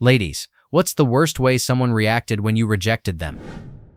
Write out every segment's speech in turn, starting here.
Ladies, what's the worst way someone reacted when you rejected them?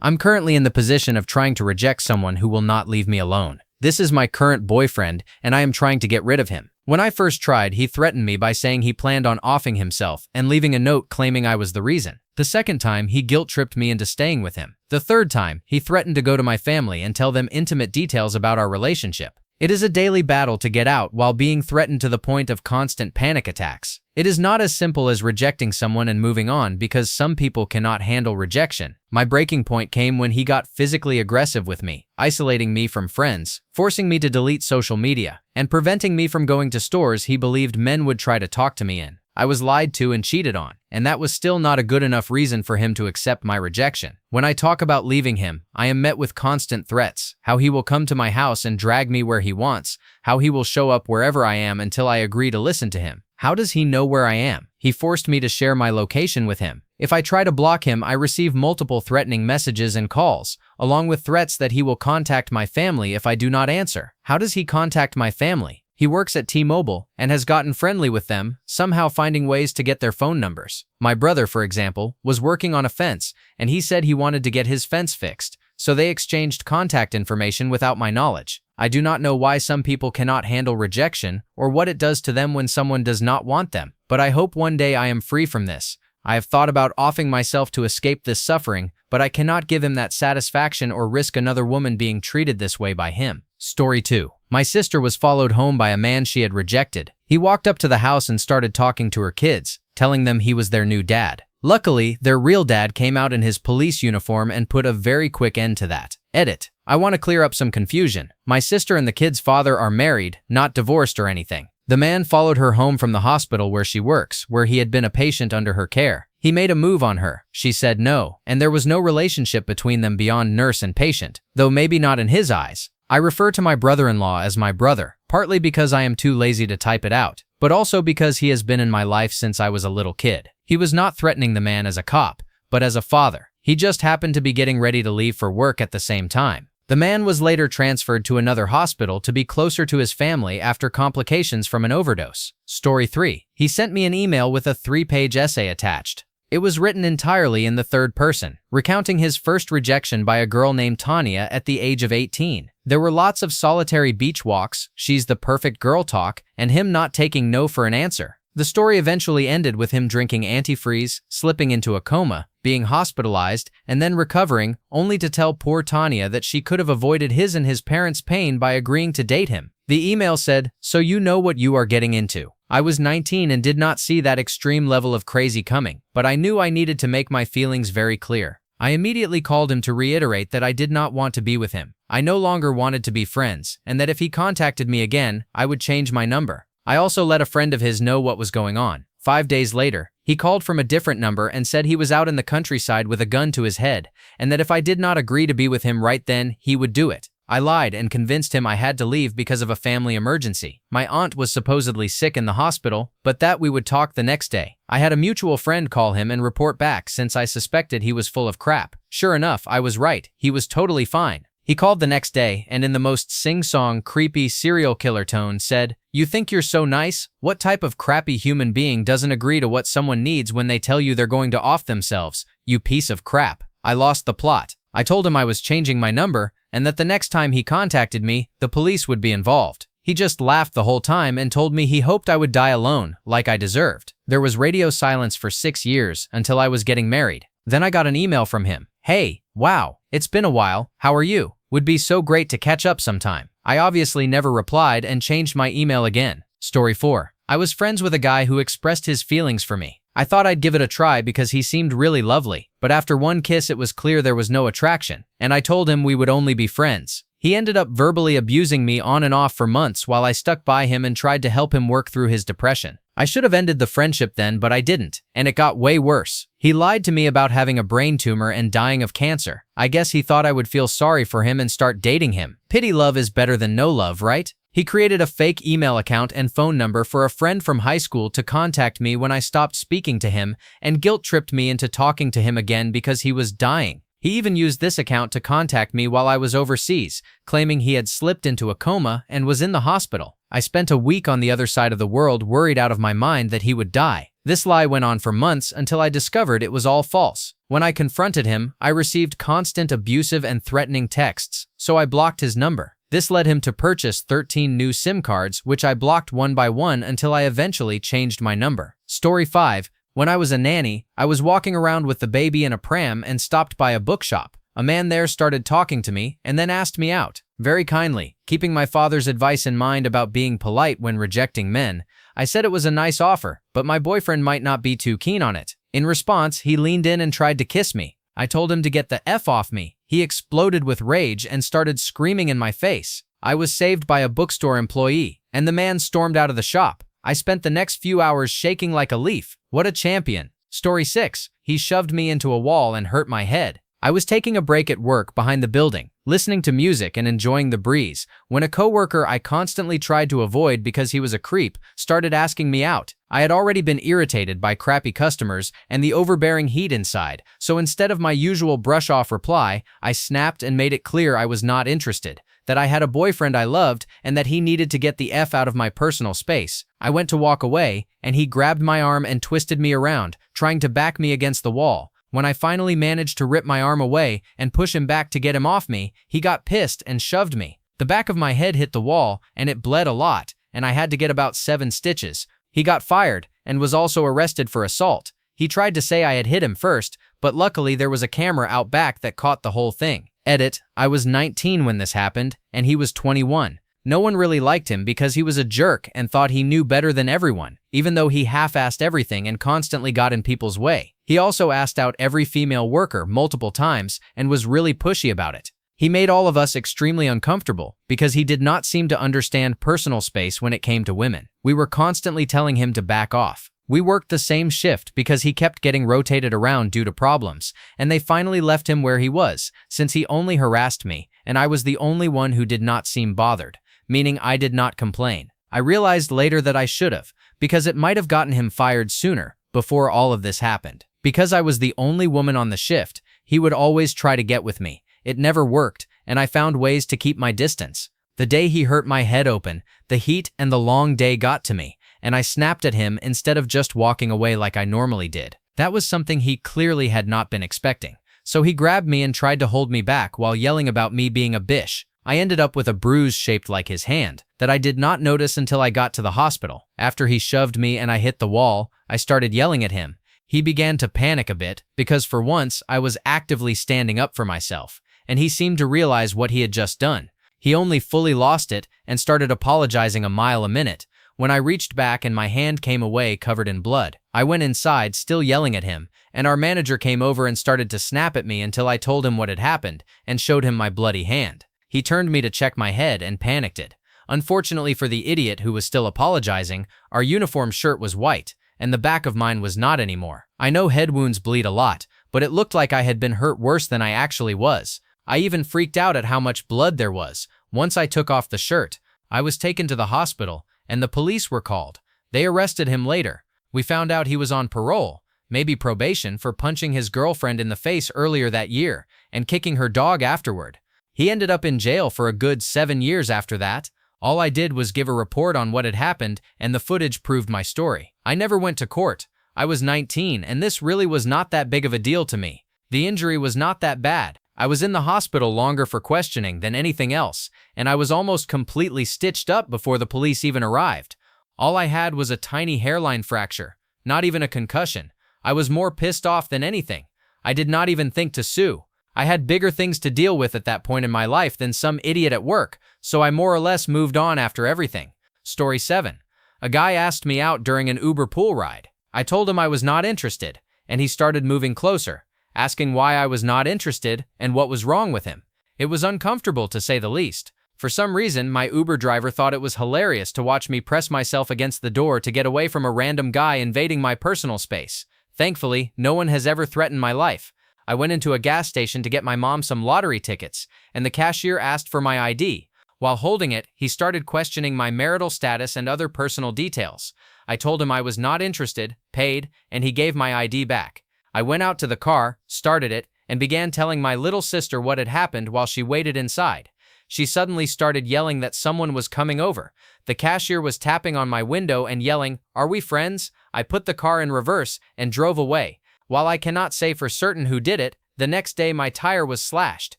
I'm currently in the position of trying to reject someone who will not leave me alone. This is my current boyfriend, and I am trying to get rid of him. When I first tried, he threatened me by saying he planned on offing himself and leaving a note claiming I was the reason. The second time, he guilt-tripped me into staying with him. The third time, he threatened to go to my family and tell them intimate details about our relationship. It is a daily battle to get out while being threatened to the point of constant panic attacks. It is not as simple as rejecting someone and moving on because some people cannot handle rejection. My breaking point came when he got physically aggressive with me, isolating me from friends, forcing me to delete social media, and preventing me from going to stores he believed men would try to talk to me in. I was lied to and cheated on, and that was still not a good enough reason for him to accept my rejection. When I talk about leaving him, I am met with constant threats, how he will come to my house and drag me where he wants, how he will show up wherever I am until I agree to listen to him. How does he know where I am? He forced me to share my location with him. If I try to block him, I receive multiple threatening messages and calls, along with threats that he will contact my family if I do not answer. How does he contact my family? He works at T-Mobile and has gotten friendly with them, somehow finding ways to get their phone numbers. My brother, for example, was working on a fence, and he said he wanted to get his fence fixed, so they exchanged contact information without my knowledge. I do not know why some people cannot handle rejection or what it does to them when someone does not want them, but I hope one day I am free from this. I have thought about offing myself to escape this suffering, but I cannot give him that satisfaction or risk another woman being treated this way by him. Story 2. My sister was followed home by a man she had rejected. He walked up to the house and started talking to her kids, telling them he was their new dad. Luckily, their real dad came out in his police uniform and put a very quick end to that. Edit. I want to clear up some confusion. My sister and the kid's father are married, not divorced or anything. The man followed her home from the hospital where she works, where he had been a patient under her care. He made a move on her. She said no, and there was no relationship between them beyond nurse and patient, though maybe not in his eyes. I refer to my brother-in-law as my brother, partly because I am too lazy to type it out, but also because he has been in my life since I was a little kid. He was not threatening the man as a cop, but as a father. He just happened to be getting ready to leave for work at the same time. The man was later transferred to another hospital to be closer to his family after complications from an overdose. Story 3. He sent me an email with a 3-page essay attached. It was written entirely in the third person, recounting his first rejection by a girl named Tanya at the age of 18. There were lots of solitary beach walks, she's the perfect girl talk, and him not taking no for an answer. The story eventually ended with him drinking antifreeze, slipping into a coma, being hospitalized, and then recovering, only to tell poor Tanya that she could have avoided his and his parents' pain by agreeing to date him. The email said, "So you know what you are getting into." I was 19 and did not see that extreme level of crazy coming, but I knew I needed to make my feelings very clear. I immediately called him to reiterate that I did not want to be with him. I no longer wanted to be friends, and that if he contacted me again, I would change my number. I also let a friend of his know what was going on. 5 days later, he called from a different number and said he was out in the countryside with a gun to his head, and that if I did not agree to be with him right then, he would do it. I lied and convinced him I had to leave because of a family emergency. My aunt was supposedly sick in the hospital, but that we would talk the next day. I had a mutual friend call him and report back since I suspected he was full of crap. Sure enough, I was right. He was totally fine. He called the next day and in the most sing-song, creepy serial killer tone said, "You think you're so nice? What type of crappy human being doesn't agree to what someone needs when they tell you they're going to off themselves? You piece of crap." I lost the plot. I told him I was changing my number and that the next time he contacted me, the police would be involved. He just laughed the whole time and told me he hoped I would die alone, like I deserved. There was radio silence for 6 years until I was getting married. Then I got an email from him. "Hey, wow, it's been a while. How are you? Would be so great to catch up sometime." I obviously never replied and changed my email again. Story 4. I was friends with a guy who expressed his feelings for me. I thought I'd give it a try because he seemed really lovely, but after one kiss it was clear there was no attraction, and I told him we would only be friends. He ended up verbally abusing me on and off for months while I stuck by him and tried to help him work through his depression. I should have ended the friendship then, but I didn't, and it got way worse. He lied to me about having a brain tumor and dying of cancer. I guess he thought I would feel sorry for him and start dating him. Pity love is better than no love, right? He created a fake email account and phone number for a friend from high school to contact me when I stopped speaking to him and guilt-tripped me into talking to him again because he was dying. He even used this account to contact me while I was overseas, claiming he had slipped into a coma and was in the hospital. I spent a week on the other side of the world worried out of my mind that he would die. This lie went on for months until I discovered it was all false. When I confronted him, I received constant abusive and threatening texts, so I blocked his number. This led him to purchase 13 new SIM cards, which I blocked one by one until I eventually changed my number. Story 5. When I was a nanny, I was walking around with the baby in a pram and stopped by a bookshop. A man there started talking to me and then asked me out. Very kindly, keeping my father's advice in mind about being polite when rejecting men, I said it was a nice offer, but my boyfriend might not be too keen on it. In response, he leaned in and tried to kiss me. I told him to get the F off me. He exploded with rage and started screaming in my face. I was saved by a bookstore employee, and the man stormed out of the shop. I spent the next few hours shaking like a leaf. What a champion. Story 6. He shoved me into a wall and hurt my head. I was taking a break at work behind the building, listening to music and enjoying the breeze, when a coworker I constantly tried to avoid because he was a creep started asking me out. I had already been irritated by crappy customers and the overbearing heat inside, so instead of my usual brush-off reply, I snapped and made it clear I was not interested, that I had a boyfriend I loved and that he needed to get the F out of my personal space. I went to walk away, and he grabbed my arm and twisted me around, trying to back me against the wall. When I finally managed to rip my arm away and push him back to get him off me, he got pissed and shoved me. The back of my head hit the wall, and it bled a lot, and I had to get about 7 stitches. He got fired and was also arrested for assault. He tried to say I had hit him first, but luckily there was a camera out back that caught the whole thing. Edit, I was 19 when this happened, and he was 21. No one really liked him because he was a jerk and thought he knew better than everyone, even though he half-assed everything and constantly got in people's way. He also asked out every female worker multiple times and was really pushy about it. He made all of us extremely uncomfortable because he did not seem to understand personal space when it came to women. We were constantly telling him to back off. We worked the same shift because he kept getting rotated around due to problems, and they finally left him where he was, since he only harassed me, and I was the only one who did not seem bothered, meaning I did not complain. I realized later that I should have, because it might have gotten him fired sooner, before all of this happened. Because I was the only woman on the shift, he would always try to get with me. It never worked, and I found ways to keep my distance. The day he hurt my head open, the heat and the long day got to me, and I snapped at him instead of just walking away like I normally did. That was something he clearly had not been expecting. So he grabbed me and tried to hold me back while yelling about me being a bitch. I ended up with a bruise shaped like his hand that I did not notice until I got to the hospital. After he shoved me and I hit the wall, I started yelling at him. He began to panic a bit because for once I was actively standing up for myself, and he seemed to realize what he had just done. He only fully lost it and started apologizing a mile a minute. When I reached back and my hand came away covered in blood, I went inside still yelling at him, and our manager came over and started to snap at me until I told him what had happened and showed him my bloody hand. He turned me to check my head and panicked it. Unfortunately for the idiot who was still apologizing, our uniform shirt was white, and the back of mine was not anymore. I know head wounds bleed a lot, but it looked like I had been hurt worse than I actually was. I even freaked out at how much blood there was. Once I took off the shirt, I was taken to the hospital, and the police were called. They arrested him later. We found out he was on parole, maybe probation, for punching his girlfriend in the face earlier that year and kicking her dog afterward. He ended up in jail for a good 7 years after that. All I did was give a report on what had happened, and the footage proved my story. I never went to court. I was 19, and this really was not that big of a deal to me. The injury was not that bad. I was in the hospital longer for questioning than anything else, and I was almost completely stitched up before the police even arrived. All I had was a tiny hairline fracture, not even a concussion. I was more pissed off than anything. I did not even think to sue. I had bigger things to deal with at that point in my life than some idiot at work, so I more or less moved on after everything. Story 7. A guy asked me out during an Uber pool ride. I told him I was not interested, and he started moving closer, asking why I was not interested and what was wrong with him. It was uncomfortable to say the least. For some reason, my Uber driver thought it was hilarious to watch me press myself against the door to get away from a random guy invading my personal space. Thankfully, no one has ever threatened my life. I went into a gas station to get my mom some lottery tickets, and the cashier asked for my ID. While holding it, he started questioning my marital status and other personal details. I told him I was not interested, paid, and he gave my ID back. I went out to the car, started it, and began telling my little sister what had happened while she waited inside. she suddenly started yelling that someone was coming over. The cashier was tapping on my window and yelling, "Are we friends?" I put the car in reverse and drove away. While I cannot say for certain who did it, the next day my tire was slashed.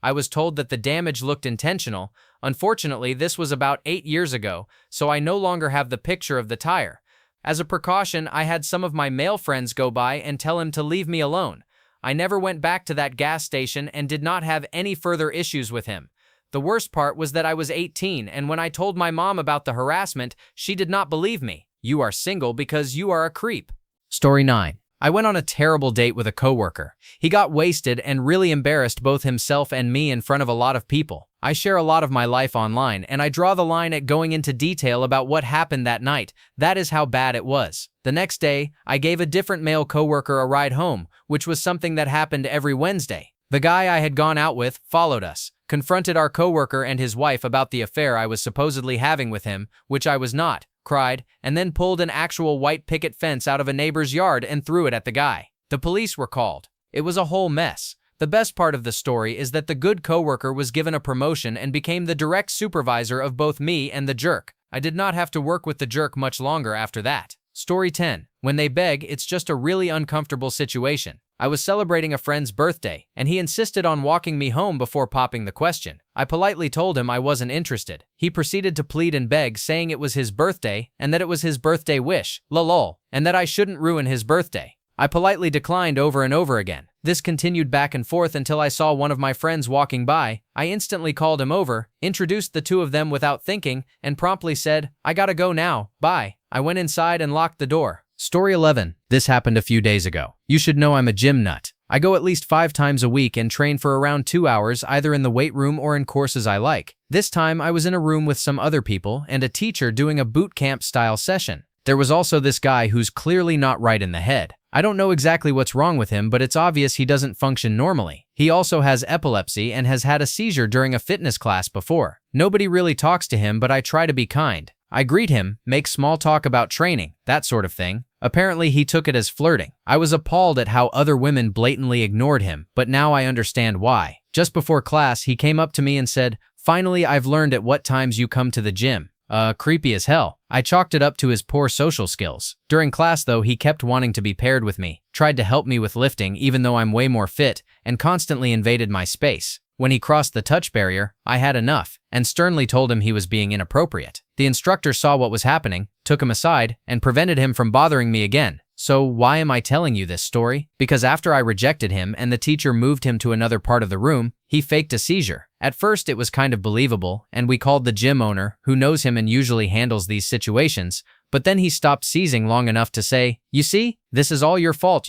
I was told that the damage looked intentional. Unfortunately, this was about 8 years ago, so I no longer have the picture of the tire. As a precaution, I had some of my male friends go by and tell him to leave me alone. I never went back to that gas station and did not have any further issues with him. The worst part was that I was 18, and when I told my mom about the harassment, she did not believe me. You are single because you are a creep. Story 9. I went on a terrible date with a coworker. He got wasted and really embarrassed both himself and me in front of a lot of people. I share a lot of my life online, and I draw the line at going into detail about what happened that night. That is how bad it was. The next day, I gave a different male coworker a ride home, which was something that happened every Wednesday. The guy I had gone out with followed us, confronted our coworker and his wife about the affair I was supposedly having with him, which I was not, cried, and then pulled an actual white picket fence out of a neighbor's yard and threw it at the guy. The police were called. It was a whole mess. The best part of the story is that the good coworker was given a promotion and became the direct supervisor of both me and the jerk. I did not have to work with the jerk much longer after that. Story 10. When they beg, it's just a really uncomfortable situation. I was celebrating a friend's birthday, and he insisted on walking me home before popping the question. I politely told him I wasn't interested. He proceeded to plead and beg, saying it was his birthday and that it was his birthday wish, lol, and that I shouldn't ruin his birthday. I politely declined over and over again. This continued back and forth until I saw one of my friends walking by. I instantly called him over, introduced the two of them without thinking, and promptly said, "I gotta go now, bye." I went inside and locked the door. Story 11. This happened a few days ago. You should know I'm a gym nut. I go at least 5 times a week and train for around 2 hours either in the weight room or in courses I like. This time I was in a room with some other people and a teacher doing a boot camp style session. There was also this guy who's clearly not right in the head. I don't know exactly what's wrong with him, but it's obvious he doesn't function normally. He also has epilepsy and has had a seizure during a fitness class before. Nobody really talks to him, but I try to be kind. I greet him, make small talk about training, that sort of thing. Apparently he took it as flirting. I was appalled at how other women blatantly ignored him, but now I understand why. Just before class, he came up to me and said, "Finally, I've learned at what times you come to the gym." Creepy as hell. I chalked it up to his poor social skills. During class though, he kept wanting to be paired with me, tried to help me with lifting even though I'm way more fit, and constantly invaded my space. When he crossed the touch barrier, I had enough, and sternly told him he was being inappropriate. The instructor saw what was happening, took him aside, and prevented him from bothering me again. So why am I telling you this story? Because after I rejected him and the teacher moved him to another part of the room, he faked a seizure. At first it was kind of believable, and we called the gym owner, who knows him and usually handles these situations, but then he stopped seizing long enough to say, "You see, this is all your fault,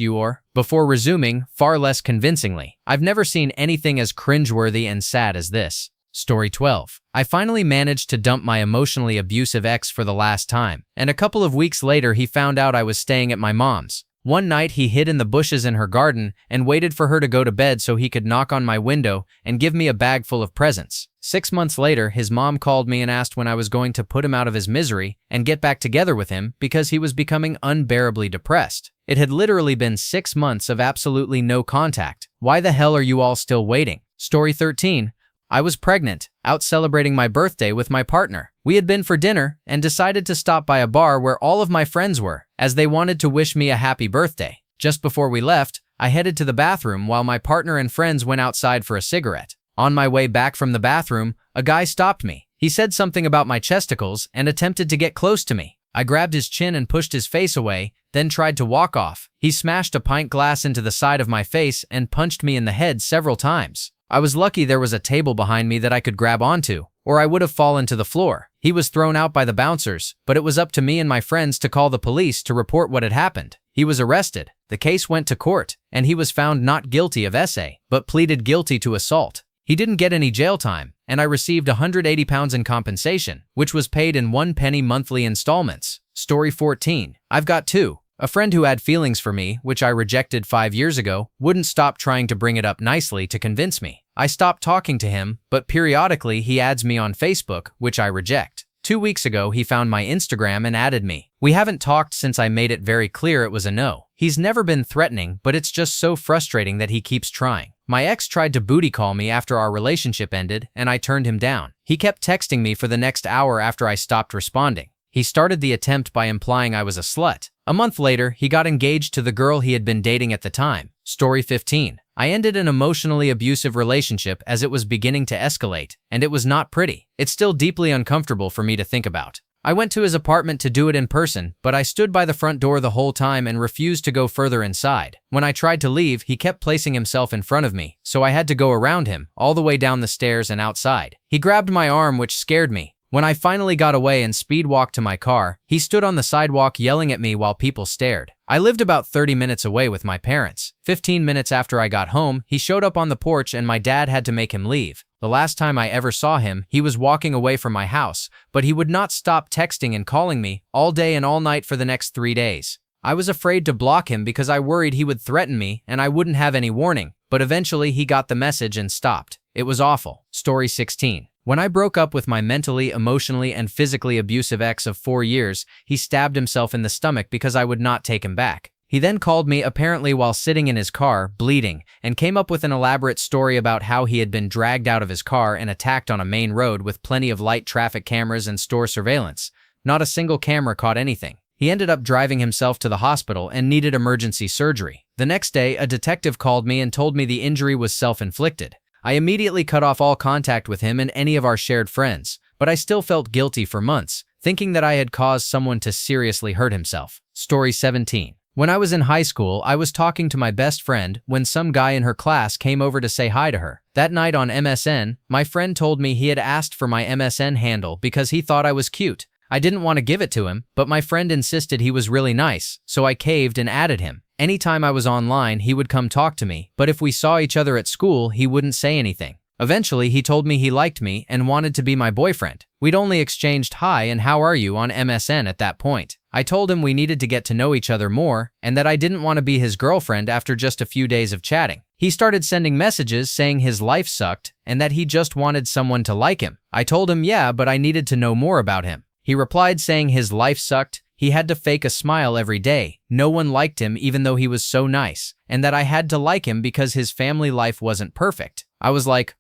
before resuming, far less convincingly. I've never seen anything as cringeworthy and sad as this. Story 12. I finally managed to dump my emotionally abusive ex for the last time, and a couple of weeks later he found out I was staying at my mom's. One night he hid in the bushes in her garden and waited for her to go to bed so he could knock on my window and give me a bag full of presents. 6 months later, his mom called me and asked when I was going to put him out of his misery and get back together with him because he was becoming unbearably depressed. It had literally been 6 months of absolutely no contact. Why the hell are you all still waiting? Story 13. I was pregnant, out celebrating my birthday with my partner. We had been for dinner and decided to stop by a bar where all of my friends were, as they wanted to wish me a happy birthday. Just before we left, I headed to the bathroom while my partner and friends went outside for a cigarette. On my way back from the bathroom, a guy stopped me. He said something about my chesticles and attempted to get close to me. I grabbed his chin and pushed his face away, then tried to walk off. He smashed a pint glass into the side of my face and punched me in the head several times. I was lucky there was a table behind me that I could grab onto, or I would have fallen to the floor. He was thrown out by the bouncers, but it was up to me and my friends to call the police to report what had happened. He was arrested. The case went to court, and he was found not guilty of SA, but pleaded guilty to assault. He didn't get any jail time, and I received £180 in compensation, which was paid in 1 penny monthly installments. Story 14. I've got 2. A friend who had feelings for me, which I rejected 5 years ago, wouldn't stop trying to bring it up nicely to convince me. I stopped talking to him, but periodically he adds me on Facebook, which I reject. 2 weeks ago, he found my Instagram and added me. We haven't talked since I made it very clear it was a no. He's never been threatening, but it's just so frustrating that he keeps trying. My ex tried to booty call me after our relationship ended, and I turned him down. He kept texting me for the next hour after I stopped responding. He started the attempt by implying I was a slut. A month later, he got engaged to the girl he had been dating at the time. Story 15. I ended an emotionally abusive relationship as it was beginning to escalate, and it was not pretty. It's still deeply uncomfortable for me to think about. I went to his apartment to do it in person, but I stood by the front door the whole time and refused to go further inside. When I tried to leave, he kept placing himself in front of me, so I had to go around him, all the way down the stairs and outside. He grabbed my arm, which scared me. When I finally got away and speed walked to my car, he stood on the sidewalk yelling at me while people stared. I lived about 30 minutes away with my parents. 15 minutes after I got home, he showed up on the porch and my dad had to make him leave. The last time I ever saw him, he was walking away from my house, but he would not stop texting and calling me all day and all night for the next 3 days. I was afraid to block him because I worried he would threaten me and I wouldn't have any warning, but eventually he got the message and stopped. It was awful. Story 16. When I broke up with my mentally, emotionally, and physically abusive ex of 4 years, he stabbed himself in the stomach because I would not take him back. He then called me apparently while sitting in his car, bleeding, and came up with an elaborate story about how he had been dragged out of his car and attacked on a main road with plenty of light traffic cameras and store surveillance. Not a single camera caught anything. He ended up driving himself to the hospital and needed emergency surgery. The next day, a detective called me and told me the injury was self-inflicted. I immediately cut off all contact with him and any of our shared friends, but I still felt guilty for months, thinking that I had caused someone to seriously hurt himself. Story 17. When I was in high school, I was talking to my best friend when some guy in her class came over to say hi to her. That night on MSN, my friend told me he had asked for my MSN handle because he thought I was cute. I didn't want to give it to him, but my friend insisted he was really nice, so I caved and added him. Anytime I was online, he would come talk to me, but if we saw each other at school, he wouldn't say anything. Eventually, he told me he liked me and wanted to be my boyfriend. We'd only exchanged hi and how are you on MSN at that point. I told him we needed to get to know each other more and that I didn't want to be his girlfriend after just a few days of chatting. He started sending messages saying his life sucked and that he just wanted someone to like him. I told him yeah, but I needed to know more about him. He replied saying his life sucked, he had to fake a smile every day, no one liked him even though he was so nice, and that I had to like him because his family life wasn't perfect. I was like,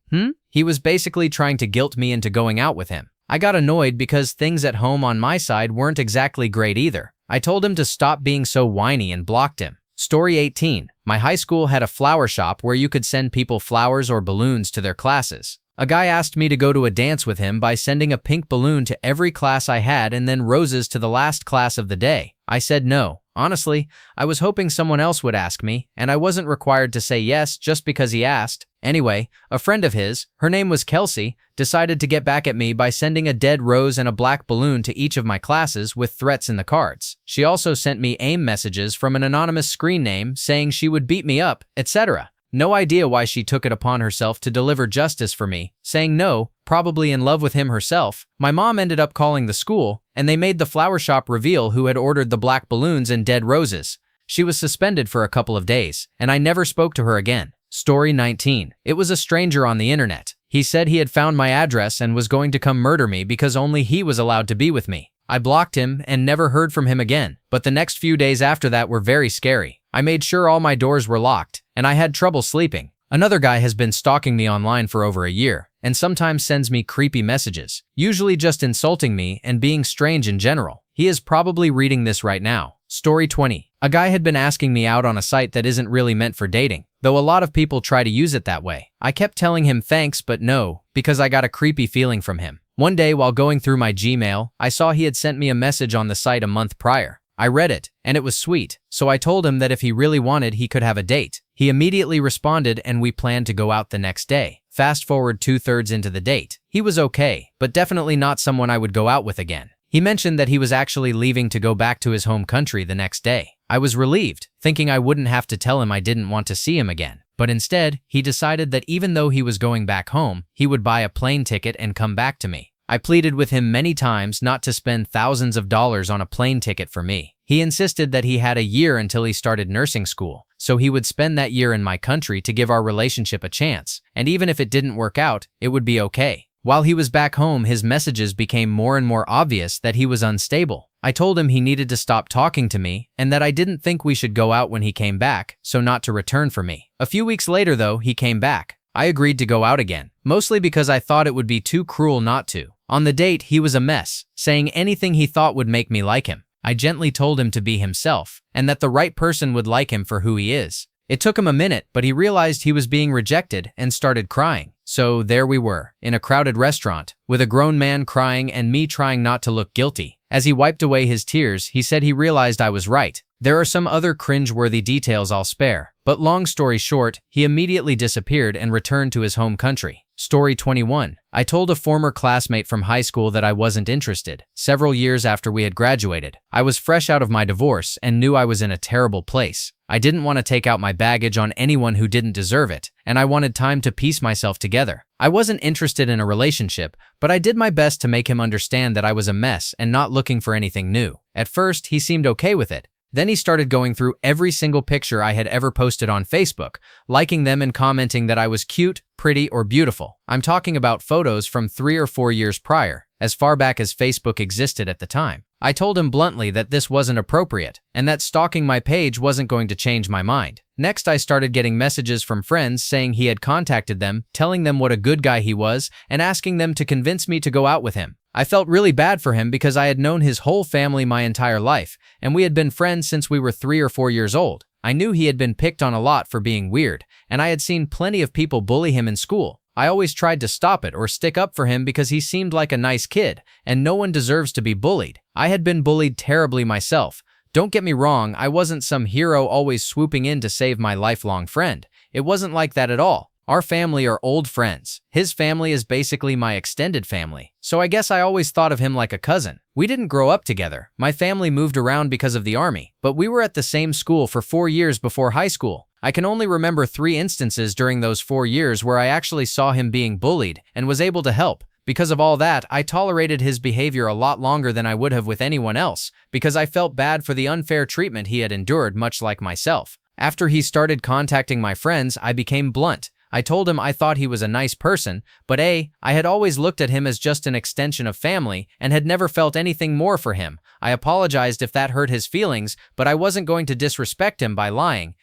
He was basically trying to guilt me into going out with him. I got annoyed because things at home on my side weren't exactly great either. I told him to stop being so whiny and blocked him. Story 18. My high school had a flower shop where you could send people flowers or balloons to their classes. A guy asked me to go to a dance with him by sending a pink balloon to every class I had and then roses to the last class of the day. I said no. Honestly, I was hoping someone else would ask me, and I wasn't required to say yes just because he asked. Anyway, a friend of his, her name was Kelsey, decided to get back at me by sending a dead rose and a black balloon to each of my classes with threats in the cards. She also sent me AIM messages from an anonymous screen name saying she would beat me up, etc. No idea why she took it upon herself to deliver justice for me, saying no, probably in love with him herself. My mom ended up calling the school, and they made the flower shop reveal who had ordered the black balloons and dead roses. She was suspended for a couple of days, and I never spoke to her again. Story 19. It was a stranger on the internet. He said he had found my address and was going to come murder me because only he was allowed to be with me. I blocked him and never heard from him again, but the next few days after that were very scary. I made sure all my doors were locked, and I had trouble sleeping. Another guy has been stalking me online for over a year, and sometimes sends me creepy messages, usually just insulting me and being strange in general. He is probably reading this right now. Story 20. A guy had been asking me out on a site that isn't really meant for dating, though a lot of people try to use it that way. I kept telling him thanks but no, because I got a creepy feeling from him. One day while going through my Gmail, I saw he had sent me a message on the site a month prior. I read it, and it was sweet, so I told him that if he really wanted, he could have a date. He immediately responded and we planned to go out the next day. Fast forward 2/3 into the date. He was okay, but definitely not someone I would go out with again. He mentioned that he was actually leaving to go back to his home country the next day. I was relieved, thinking I wouldn't have to tell him I didn't want to see him again. But instead, he decided that even though he was going back home, he would buy a plane ticket and come back to me. I pleaded with him many times not to spend thousands of dollars on a plane ticket for me. He insisted that he had a year until he started nursing school, so he would spend that year in my country to give our relationship a chance, and even if it didn't work out, it would be okay. While he was back home, his messages became more and more obvious that he was unstable. I told him he needed to stop talking to me and that I didn't think we should go out when he came back, so not to return for me. A few weeks later, though, he came back. I agreed to go out again, mostly because I thought it would be too cruel not to. On the date, he was a mess, saying anything he thought would make me like him. I gently told him to be himself, and that the right person would like him for who he is. It took him a minute, but he realized he was being rejected and started crying. So there we were, in a crowded restaurant, with a grown man crying and me trying not to look guilty. As he wiped away his tears, he said he realized I was right. There are some other cringe-worthy details I'll spare, but long story short, he immediately disappeared and returned to his home country. Story 21. I told a former classmate from high school that I wasn't interested. Several years after we had graduated, I was fresh out of my divorce and knew I was in a terrible place. I didn't want to take out my baggage on anyone who didn't deserve it, and I wanted time to piece myself together. I wasn't interested in a relationship, but I did my best to make him understand that I was a mess and not looking for anything new. At first, he seemed okay with it. Then he started going through every single picture I had ever posted on Facebook, liking them and commenting that I was cute, pretty, or beautiful. I'm talking about photos from 3 or 4 years prior, as far back as Facebook existed at the time. I told him bluntly that this wasn't appropriate, and that stalking my page wasn't going to change my mind. Next, I started getting messages from friends saying he had contacted them, telling them what a good guy he was, and asking them to convince me to go out with him. I felt really bad for him because I had known his whole family my entire life, and we had been friends since we were 3 or 4 years old. I knew he had been picked on a lot for being weird, and I had seen plenty of people bully him in school. I always tried to stop it or stick up for him because he seemed like a nice kid, and no one deserves to be bullied. I had been bullied terribly myself. Don't get me wrong, I wasn't some hero always swooping in to save my lifelong friend. It wasn't like that at all. Our family are old friends. His family is basically my extended family, so I guess I always thought of him like a cousin. We didn't grow up together. My family moved around because of the army, but we were at the same school for 4 years before high school. I can only remember 3 instances during those 4 years where I actually saw him being bullied and was able to help. Because of all that, I tolerated his behavior a lot longer than I would have with anyone else, because I felt bad for the unfair treatment he had endured, much like myself. After he started contacting my friends, I became blunt. I told him I thought he was a nice person, but I had always looked at him as just an extension of family and had never felt anything more for him. I apologized if that hurt his feelings, but I wasn't going to disrespect him by lying.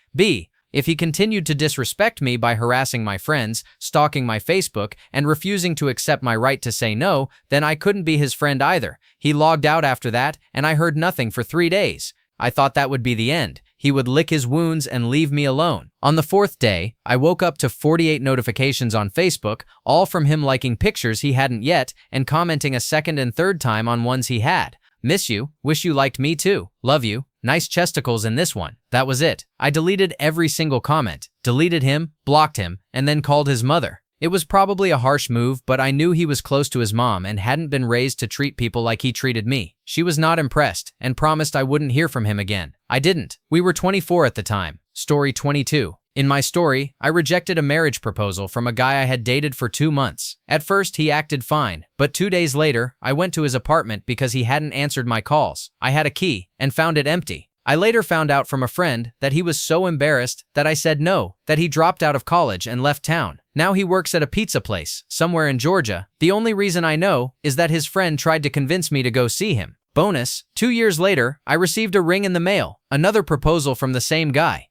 If he continued to disrespect me by harassing my friends, stalking my Facebook, and refusing to accept my right to say no, then I couldn't be his friend either. He logged out after that, and I heard nothing for 3 days. I thought that would be the end. He would lick his wounds and leave me alone. On the 4th day, I woke up to 48 notifications on Facebook, all from him liking pictures he hadn't yet and commenting a second and third time on ones he had. Miss you, wish you liked me too, love you, nice chesticles in this one. That was it. I deleted every single comment, deleted him, blocked him, and then called his mother. It was probably a harsh move, but I knew he was close to his mom and hadn't been raised to treat people like he treated me. She was not impressed and promised I wouldn't hear from him again. I didn't. We were 24 at the time. Story 22. In my story, I rejected a marriage proposal from a guy I had dated for 2 months. At first, he acted fine, but 2 days later, I went to his apartment because he hadn't answered my calls. I had a key and found it empty. I later found out from a friend that he was so embarrassed that I said no, that he dropped out of college and left town. Now he works at a pizza place, somewhere in Georgia. The only reason I know is that his friend tried to convince me to go see him. Bonus, 2 years later, I received a ring in the mail, another proposal from the same guy.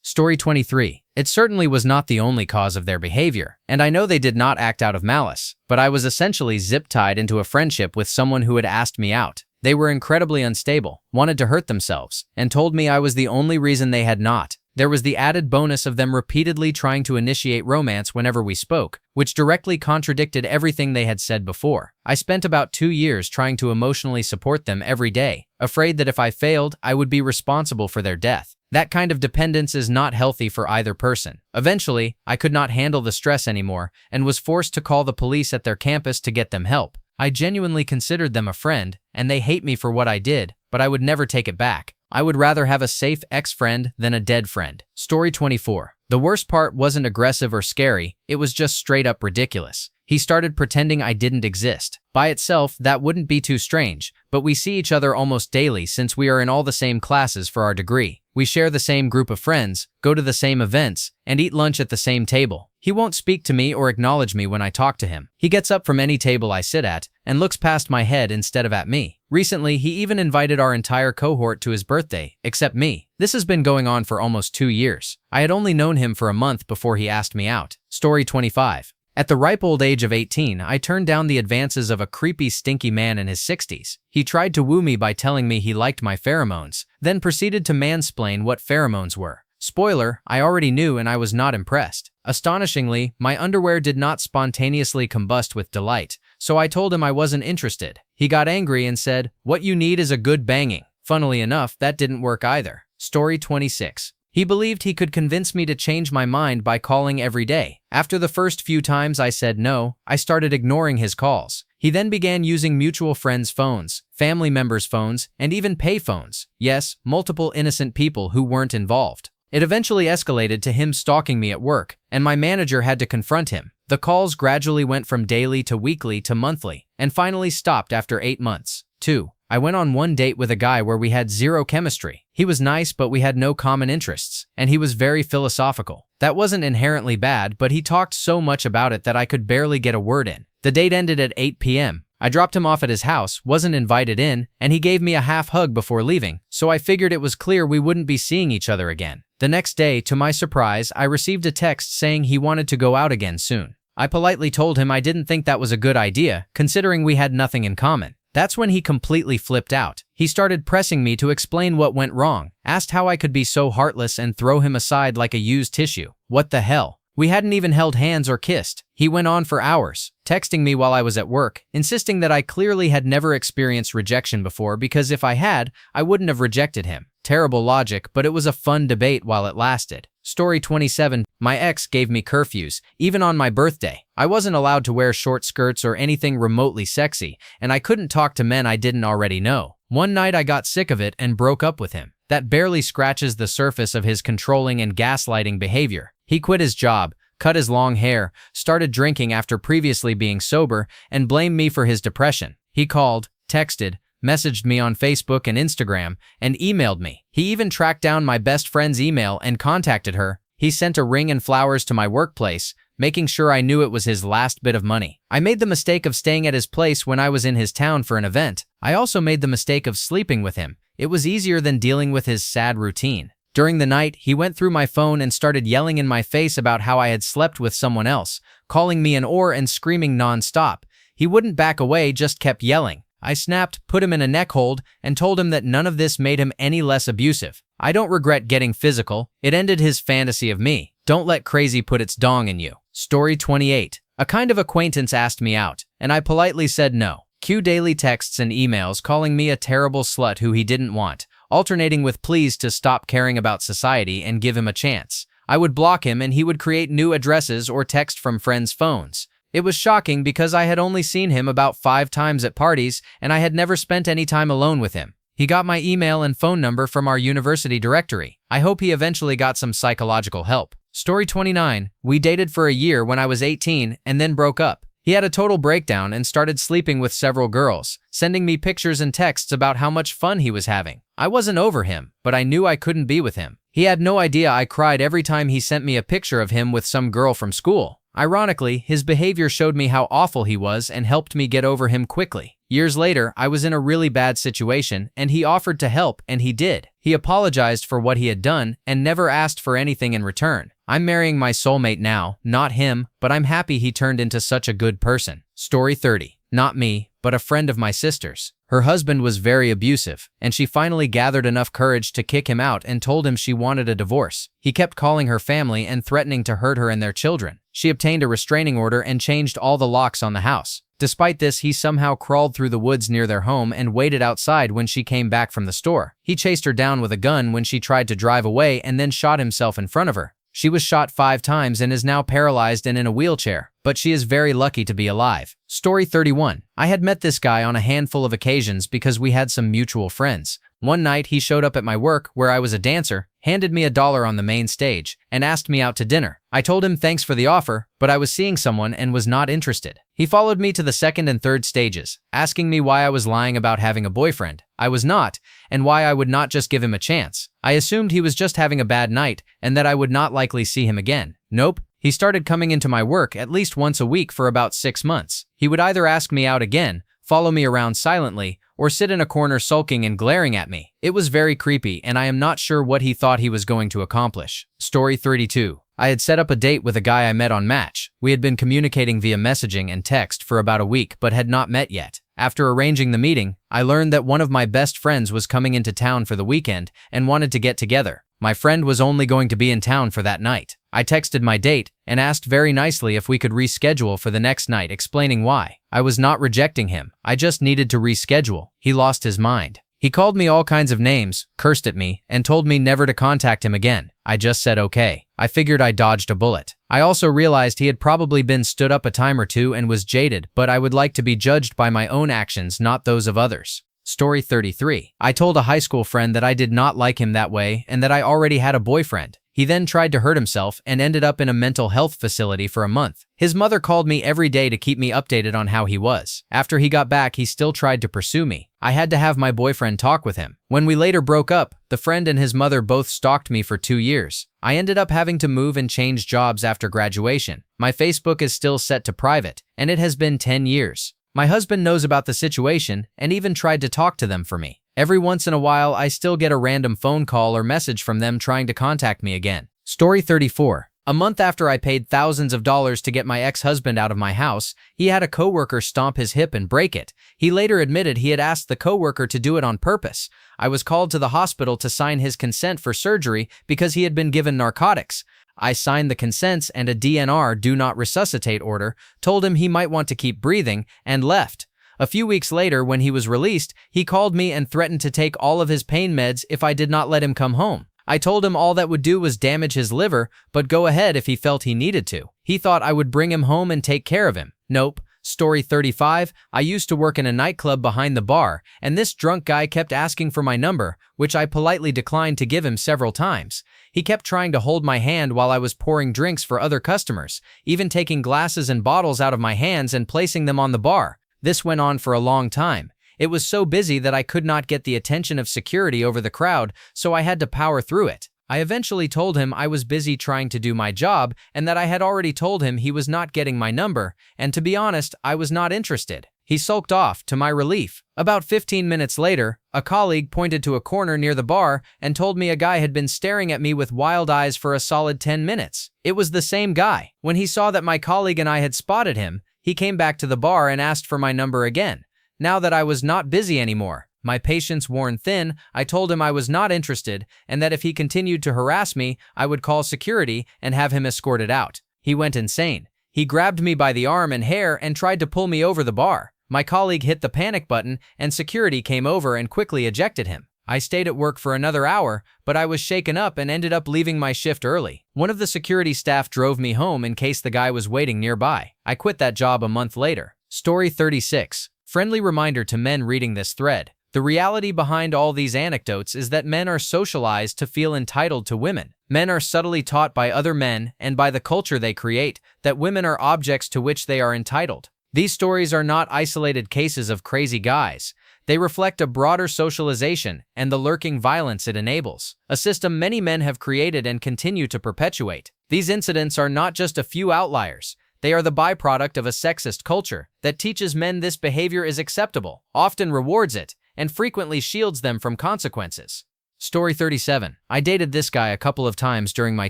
Story 23. It certainly was not the only cause of their behavior, and I know they did not act out of malice, but I was essentially zip-tied into a friendship with someone who had asked me out. They were incredibly unstable, wanted to hurt themselves, and told me I was the only reason they had not. There was the added bonus of them repeatedly trying to initiate romance whenever we spoke, which directly contradicted everything they had said before. I spent about 2 years trying to emotionally support them every day, afraid that if I failed, I would be responsible for their death. That kind of dependence is not healthy for either person. Eventually, I could not handle the stress anymore and was forced to call the police at their campus to get them help. I genuinely considered them a friend, and they hate me for what I did, but I would never take it back. I would rather have a safe ex-friend than a dead friend. Story 24. The worst part wasn't aggressive or scary, it was just straight up ridiculous. He started pretending I didn't exist. By itself, that wouldn't be too strange, but we see each other almost daily since we are in all the same classes for our degree. We share the same group of friends, go to the same events, and eat lunch at the same table. He won't speak to me or acknowledge me when I talk to him. He gets up from any table I sit at and looks past my head instead of at me. Recently, he even invited our entire cohort to his birthday, except me. This has been going on for almost 2 years. I had only known him for a month before he asked me out. Story 25. At the ripe old age of 18, I turned down the advances of a creepy, stinky man in his 60s. He tried to woo me by telling me he liked my pheromones, then proceeded to mansplain what pheromones were. Spoiler, I already knew and I was not impressed. Astonishingly, my underwear did not spontaneously combust with delight, so I told him I wasn't interested. He got angry and said, "What you need is a good banging." Funnily enough, that didn't work either. Story 26. He believed he could convince me to change my mind by calling every day. After the first few times I said no, I started ignoring his calls. He then began using mutual friends' phones, family members' phones, and even pay phones. Yes, multiple innocent people who weren't involved. It eventually escalated to him stalking me at work, and my manager had to confront him. The calls gradually went from daily to weekly to monthly, and finally stopped after 8 months. 2. I went on one date with a guy where we had zero chemistry. He was nice, but we had no common interests, and he was very philosophical. That wasn't inherently bad, but he talked so much about it that I could barely get a word in. The date ended at 8 p.m. I dropped him off at his house, wasn't invited in, and he gave me a half hug before leaving, so I figured it was clear we wouldn't be seeing each other again. The next day, to my surprise, I received a text saying he wanted to go out again soon. I politely told him I didn't think that was a good idea, considering we had nothing in common. That's when he completely flipped out. He started pressing me to explain what went wrong, asked how I could be so heartless and throw him aside like a used tissue. What the hell? We hadn't even held hands or kissed. He went on for hours, texting me while I was at work, insisting that I clearly had never experienced rejection before because if I had, I wouldn't have rejected him. Terrible logic, but it was a fun debate while it lasted. Story 27. My ex gave me curfews, even on my birthday. I wasn't allowed to wear short skirts or anything remotely sexy, and I couldn't talk to men I didn't already know. One night I got sick of it and broke up with him. That barely scratches the surface of his controlling and gaslighting behavior. He quit his job, cut his long hair, started drinking after previously being sober, and blamed me for his depression. He called, texted, messaged me on Facebook and Instagram, and emailed me. He even tracked down my best friend's email and contacted her. He sent a ring and flowers to my workplace, making sure I knew it was his last bit of money. I made the mistake of staying at his place when I was in his town for an event. I also made the mistake of sleeping with him. It was easier than dealing with his sad routine. During the night, he went through my phone and started yelling in my face about how I had slept with someone else, calling me an whore and screaming non-stop. He wouldn't back away, just kept yelling. I snapped, put him in a neck hold, and told him that none of this made him any less abusive. I don't regret getting physical. It ended his fantasy of me. Don't let crazy put its dong in you. Story 28. A kind of acquaintance asked me out, and I politely said no. Cue daily texts and emails calling me a terrible slut who he didn't want, alternating with pleas to stop caring about society and give him a chance. I would block him and he would create new addresses or text from friends' phones. It was shocking because I had only seen him about 5 times at parties and I had never spent any time alone with him. He got my email and phone number from our university directory. I hope he eventually got some psychological help. Story 29. We dated for a year when I was 18 and then broke up. He had a total breakdown and started sleeping with several girls, sending me pictures and texts about how much fun he was having. I wasn't over him, but I knew I couldn't be with him. He had no idea I cried every time he sent me a picture of him with some girl from school. Ironically, his behavior showed me how awful he was and helped me get over him quickly. Years later, I was in a really bad situation and he offered to help and he did. He apologized for what he had done and never asked for anything in return. I'm marrying my soulmate now, not him, but I'm happy he turned into such a good person. Story 30. Not me, but a friend of my sister's. Her husband was very abusive, and she finally gathered enough courage to kick him out and told him she wanted a divorce. He kept calling her family and threatening to hurt her and their children. She obtained a restraining order and changed all the locks on the house. Despite this, he somehow crawled through the woods near their home and waited outside when she came back from the store. He chased her down with a gun when she tried to drive away and then shot himself in front of her. She was shot 5 times and is now paralyzed and in a wheelchair, but she is very lucky to be alive. Story 31. I had met this guy on a handful of occasions because we had some mutual friends. One night he showed up at my work where I was a dancer, handed me $1 on the main stage, and asked me out to dinner. I told him thanks for the offer, but I was seeing someone and was not interested. He followed me to the second and third stages, asking me why I was lying about having a boyfriend. I was not, and why I would not just give him a chance. I assumed he was just having a bad night and that I would not likely see him again. Nope. He started coming into my work at least once a week for about 6 months. He would either ask me out again, follow me around silently, or sit in a corner sulking and glaring at me. It was very creepy, and I am not sure what he thought he was going to accomplish. Story 32. I had set up a date with a guy I met on Match. We had been communicating via messaging and text for about a week, but had not met yet. After arranging the meeting, I learned that one of my best friends was coming into town for the weekend and wanted to get together. My friend was only going to be in town for that night. I texted my date and asked very nicely if we could reschedule for the next night, explaining why. I was not rejecting him. I just needed to reschedule. He lost his mind. He called me all kinds of names, cursed at me, and told me never to contact him again. I just said okay. I figured I dodged a bullet. I also realized he had probably been stood up a time or two and was jaded, but I would like to be judged by my own actions, not those of others. Story 33. I told a high school friend that I did not like him that way and that I already had a boyfriend. He then tried to hurt himself and ended up in a mental health facility for a month. His mother called me every day to keep me updated on how he was. After he got back, he still tried to pursue me. I had to have my boyfriend talk with him. When we later broke up, the friend and his mother both stalked me for 2 years. I ended up having to move and change jobs after graduation. My Facebook is still set to private, and it has been 10 years. My husband knows about the situation and even tried to talk to them for me. Every once in a while, I still get a random phone call or message from them trying to contact me again. Story 34. A month after I paid thousands of dollars to get my ex-husband out of my house, he had a coworker stomp his hip and break it. He later admitted he had asked the coworker to do it on purpose. I was called to the hospital to sign his consent for surgery because he had been given narcotics. I signed the consents and a DNR, do not resuscitate order, told him he might want to keep breathing, and left. A few weeks later, when he was released, he called me and threatened to take all of his pain meds if I did not let him come home. I told him all that would do was damage his liver, but go ahead if he felt he needed to. He thought I would bring him home and take care of him. Nope. Story 35. I used to work in a nightclub behind the bar, and this drunk guy kept asking for my number, which I politely declined to give him several times. He kept trying to hold my hand while I was pouring drinks for other customers, even taking glasses and bottles out of my hands and placing them on the bar. This went on for a long time. It was so busy that I could not get the attention of security over the crowd, so I had to power through it. I eventually told him I was busy trying to do my job and that I had already told him he was not getting my number, and to be honest, I was not interested. He sulked off, to my relief. About 15 minutes later, a colleague pointed to a corner near the bar and told me a guy had been staring at me with wild eyes for a solid 10 minutes. It was the same guy. When he saw that my colleague and I had spotted him, he came back to the bar and asked for my number again. Now that I was not busy anymore, my patience worn thin, I told him I was not interested and that if he continued to harass me, I would call security and have him escorted out. He went insane. He grabbed me by the arm and hair and tried to pull me over the bar. My colleague hit the panic button and security came over and quickly ejected him. I stayed at work for another hour, but I was shaken up and ended up leaving my shift early. One of the security staff drove me home in case the guy was waiting nearby. I quit that job a month later. Story 36. Friendly reminder to men reading this thread. The reality behind all these anecdotes is that men are socialized to feel entitled to women. Men are subtly taught by other men and by the culture they create that women are objects to which they are entitled. These stories are not isolated cases of crazy guys. They reflect a broader socialization and the lurking violence it enables, a system many men have created and continue to perpetuate. These incidents are not just a few outliers. They are the byproduct of a sexist culture that teaches men this behavior is acceptable, often rewards it, and frequently shields them from consequences. Story 37. I dated this guy a couple of times during my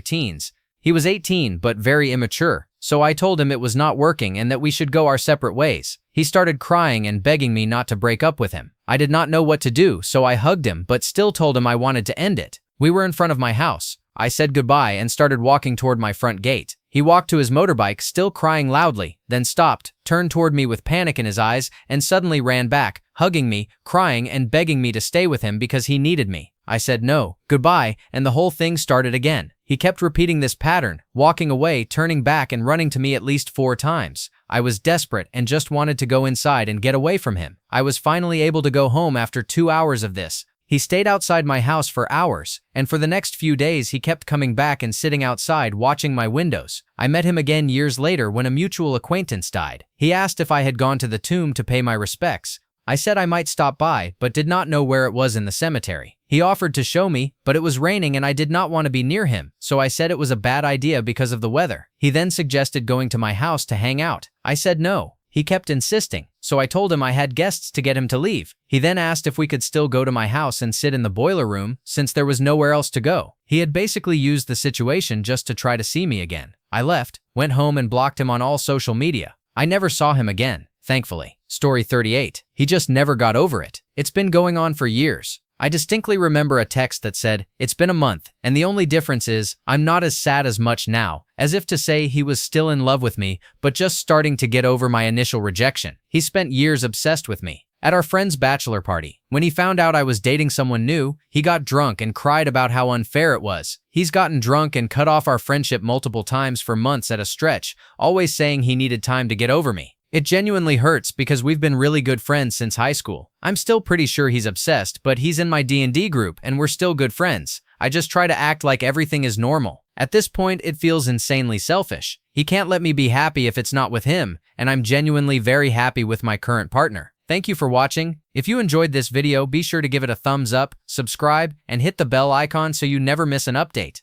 teens. He was 18 but very immature, so I told him it was not working and that we should go our separate ways. He started crying and begging me not to break up with him. I did not know what to do, so I hugged him but still told him I wanted to end it. We were in front of my house. I said goodbye and started walking toward my front gate. He walked to his motorbike, still crying loudly, then stopped, turned toward me with panic in his eyes, and suddenly ran back, hugging me, crying and begging me to stay with him because he needed me. I said no, goodbye, and the whole thing started again. He kept repeating this pattern, walking away, turning back and running to me at least 4 times. I was desperate and just wanted to go inside and get away from him. I was finally able to go home after 2 hours of this. He stayed outside my house for hours, and for the next few days he kept coming back and sitting outside watching my windows. I met him again years later when a mutual acquaintance died. He asked if I had gone to the tomb to pay my respects. I said I might stop by, but did not know where it was in the cemetery. He offered to show me, but it was raining and I did not want to be near him, so I said it was a bad idea because of the weather. He then suggested going to my house to hang out. I said no. He kept insisting, so I told him I had guests to get him to leave. He then asked if we could still go to my house and sit in the boiler room since there was nowhere else to go. He had basically used the situation just to try to see me again. I left, went home and blocked him on all social media. I never saw him again, thankfully. Story 38. He just never got over it. It's been going on for years. I distinctly remember a text that said, "It's been a month, and the only difference is, I'm not as sad as much now," as if to say he was still in love with me, but just starting to get over my initial rejection. He spent years obsessed with me. At our friend's bachelor party, when he found out I was dating someone new, he got drunk and cried about how unfair it was. He's gotten drunk and cut off our friendship multiple times for months at a stretch, always saying he needed time to get over me. It genuinely hurts because we've been really good friends since high school. I'm still pretty sure he's obsessed, but he's in my D&D group and we're still good friends. I just try to act like everything is normal. At this point, it feels insanely selfish. He can't let me be happy if it's not with him, and I'm genuinely very happy with my current partner. Thank you for watching. If you enjoyed this video, be sure to give it a thumbs up, subscribe, and hit the bell icon so you never miss an update.